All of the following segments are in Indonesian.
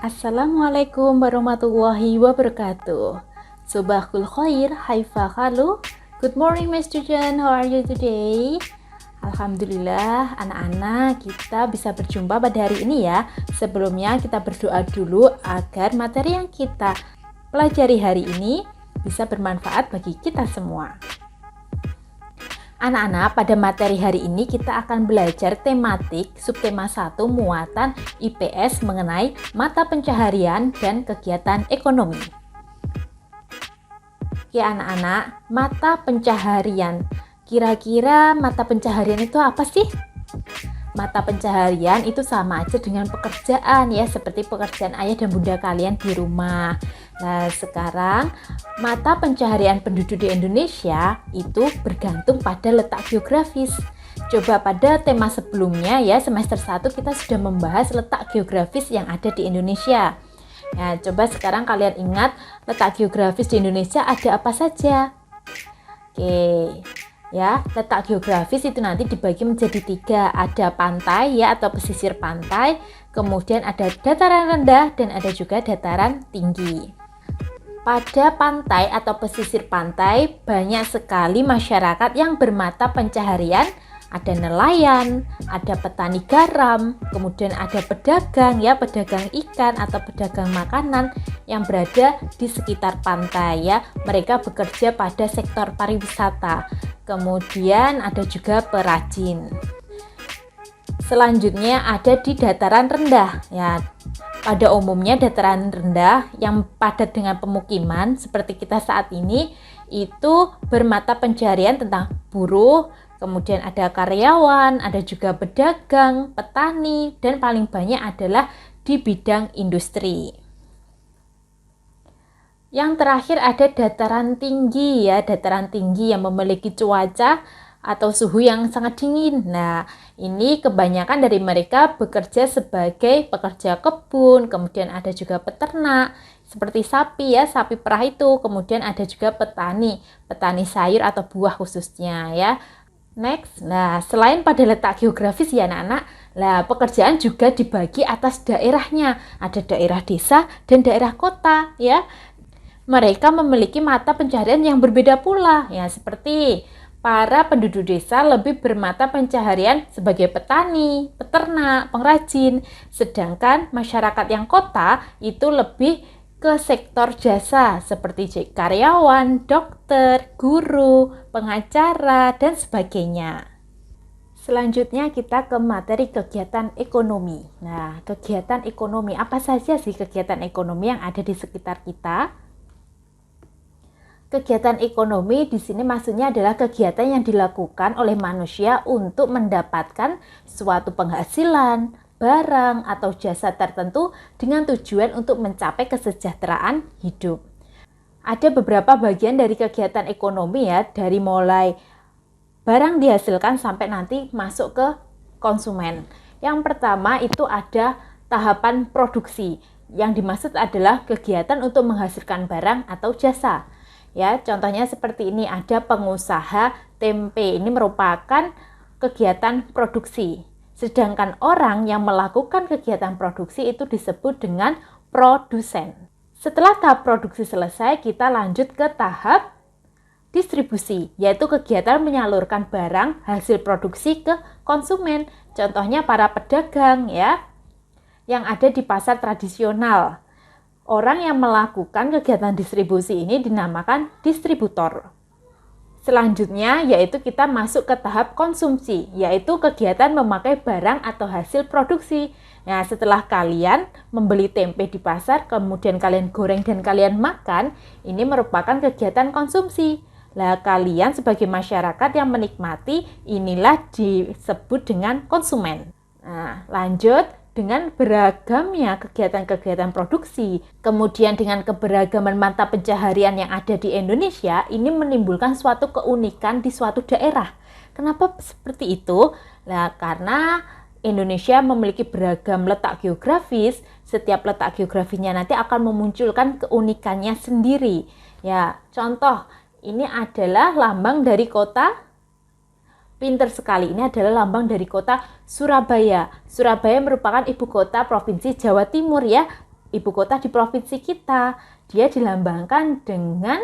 Assalamualaikum warahmatullahi wabarakatuh. Subahul khair, haifa khalu. Good morning my student, how are you today? Alhamdulillah anak-anak kita bisa berjumpa pada hari ini ya. Sebelumnya kita berdoa dulu agar materi yang kita pelajari hari ini bisa bermanfaat bagi kita semua. Anak-anak, pada materi hari ini kita akan belajar tematik subtema 1 muatan IPS mengenai mata pencaharian dan kegiatan ekonomi. Oke anak-anak, mata pencaharian. Kira-kira mata pencaharian itu apa sih? Mata pencaharian itu sama aja dengan pekerjaan ya, seperti pekerjaan ayah dan bunda kalian di rumah. Nah, sekarang mata pencaharian penduduk di Indonesia itu bergantung pada letak geografis. Coba pada tema sebelumnya ya, semester 1 kita sudah membahas letak geografis yang ada di Indonesia. Nah, coba sekarang kalian ingat letak geografis di Indonesia ada apa saja? Oke. Ya, letak geografis itu nanti dibagi menjadi 3. Ada pantai ya atau pesisir pantai, kemudian ada dataran rendah dan ada juga dataran tinggi. Pada pantai atau pesisir pantai banyak sekali masyarakat yang bermata pencaharian. Ada nelayan, ada petani garam, kemudian ada pedagang ya, pedagang ikan atau pedagang makanan yang berada di sekitar pantai ya. Mereka bekerja pada sektor pariwisata. Kemudian ada juga perajin. Selanjutnya ada di dataran rendah ya. Pada umumnya dataran rendah yang padat dengan pemukiman seperti kita saat ini itu bermata pencaharian tentang buruh, kemudian ada karyawan, ada juga pedagang, petani, dan paling banyak adalah di bidang industri. Yang terakhir ada dataran tinggi ya, dataran tinggi yang memiliki cuaca atau suhu yang sangat dingin. Nah, ini kebanyakan dari mereka bekerja sebagai pekerja kebun, kemudian ada juga peternak, seperti sapi ya, sapi perah itu, kemudian ada juga petani sayur atau buah khususnya ya. Next, nah selain pada letak geografis ya anak-anak, lah pekerjaan juga dibagi atas daerahnya, ada daerah desa dan daerah kota ya. Mereka memiliki mata pencaharian yang berbeda pula ya, seperti para penduduk desa lebih bermata pencaharian sebagai petani, peternak, pengrajin, sedangkan masyarakat yang kota itu lebih ke sektor jasa seperti karyawan, dokter, guru, pengacara, dan sebagainya. Selanjutnya kita ke materi kegiatan ekonomi. Nah, kegiatan ekonomi apa saja sih kegiatan ekonomi yang ada di sekitar kita? Kegiatan ekonomi di sini maksudnya adalah kegiatan yang dilakukan oleh manusia untuk mendapatkan suatu penghasilan, barang, atau jasa tertentu dengan tujuan untuk mencapai kesejahteraan hidup. Ada beberapa bagian dari kegiatan ekonomi ya, dari mulai barang dihasilkan sampai nanti masuk ke konsumen. Yang pertama itu ada tahapan produksi. Yang dimaksud adalah kegiatan untuk menghasilkan barang atau jasa. Ya, contohnya seperti ini, ada pengusaha tempe. Ini merupakan kegiatan produksi. Sedangkan orang yang melakukan kegiatan produksi itu disebut dengan produsen. Setelah tahap produksi selesai, kita lanjut ke tahap distribusi, yaitu kegiatan menyalurkan barang hasil produksi ke konsumen. Contohnya para pedagang ya, yang ada di pasar tradisional. Orang yang melakukan kegiatan distribusi ini dinamakan distributor. Selanjutnya yaitu kita masuk ke tahap konsumsi, yaitu kegiatan memakai barang atau hasil produksi. Nah, setelah kalian membeli tempe di pasar, kemudian kalian goreng dan kalian makan, ini merupakan kegiatan konsumsi. Nah, kalian sebagai masyarakat yang menikmati, inilah disebut dengan konsumen. Nah, lanjut. Dengan beragamnya kegiatan-kegiatan produksi, kemudian dengan keberagaman mata pencaharian yang ada di Indonesia, ini menimbulkan suatu keunikan di suatu daerah. Kenapa seperti itu? Nah, karena Indonesia memiliki beragam letak geografis, setiap letak geografisnya nanti akan memunculkan keunikannya sendiri. Ya, contoh, ini adalah lambang dari kota. Pinter sekali, ini adalah lambang dari kota Surabaya. Surabaya merupakan ibu kota Provinsi Jawa Timur ya. ibu kota di provinsi kita. Dia dilambangkan dengan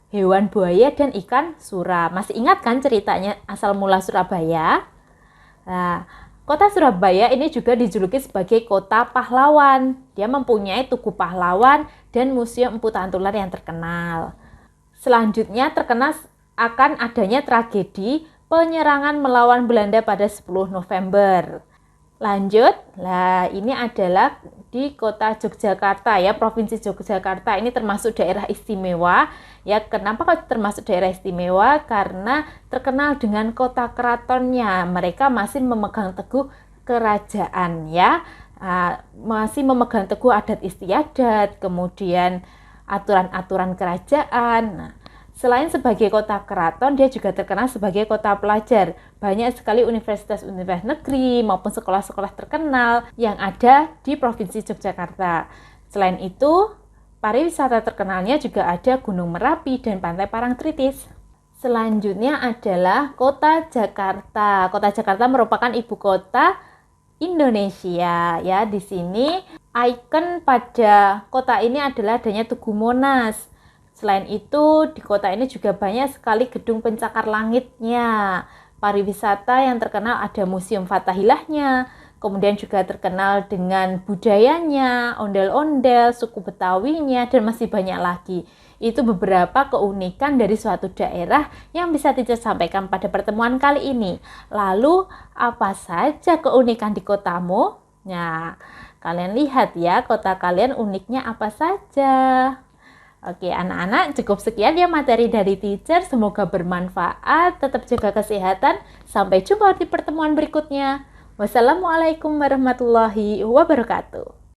hewan buaya dan ikan sura. Masih ingat kan ceritanya asal mula Surabaya? Nah, kota Surabaya ini juga dijuluki sebagai kota pahlawan. Dia mempunyai Tugu Pahlawan dan Museum Empu Tantular yang terkenal. Selanjutnya terkenal akan adanya tragedi penyerangan melawan Belanda pada 10 November. Lanjut, ini adalah di kota Yogyakarta ya, Provinsi Yogyakarta. Ini termasuk daerah istimewa ya. Kenapa kok termasuk daerah istimewa? Karena terkenal dengan kota keratonnya. Mereka masih memegang teguh kerajaan ya. Masih memegang teguh adat istiadat, kemudian aturan-aturan kerajaan. Nah, selain sebagai kota keraton, dia juga terkenal sebagai kota pelajar. Banyak sekali universitas-universitas negeri maupun sekolah-sekolah terkenal yang ada di Provinsi Yogyakarta. Selain itu, pariwisata terkenalnya juga ada Gunung Merapi dan Pantai Parangtritis. Selanjutnya adalah Kota Jakarta. Kota Jakarta merupakan ibu kota Indonesia ya. Di sini ikon pada kota ini adalah adanya Tugu Monas. Selain itu, di kota ini juga banyak sekali gedung pencakar langitnya. Pariwisata yang terkenal ada Museum Fathahillahnya, kemudian juga terkenal dengan budayanya, ondel-ondel, suku Betawinya, dan masih banyak lagi. Itu beberapa keunikan dari suatu daerah yang bisa Teacher sampaikan pada pertemuan kali ini. Lalu, apa saja keunikan di kotamu? Nah, kalian lihat ya, kota kalian uniknya apa saja. Oke, anak-anak, cukup sekian ya materi dari Teacher. Semoga bermanfaat. Tetap jaga kesehatan. Sampai jumpa di pertemuan berikutnya. Wassalamualaikum warahmatullahi wabarakatuh.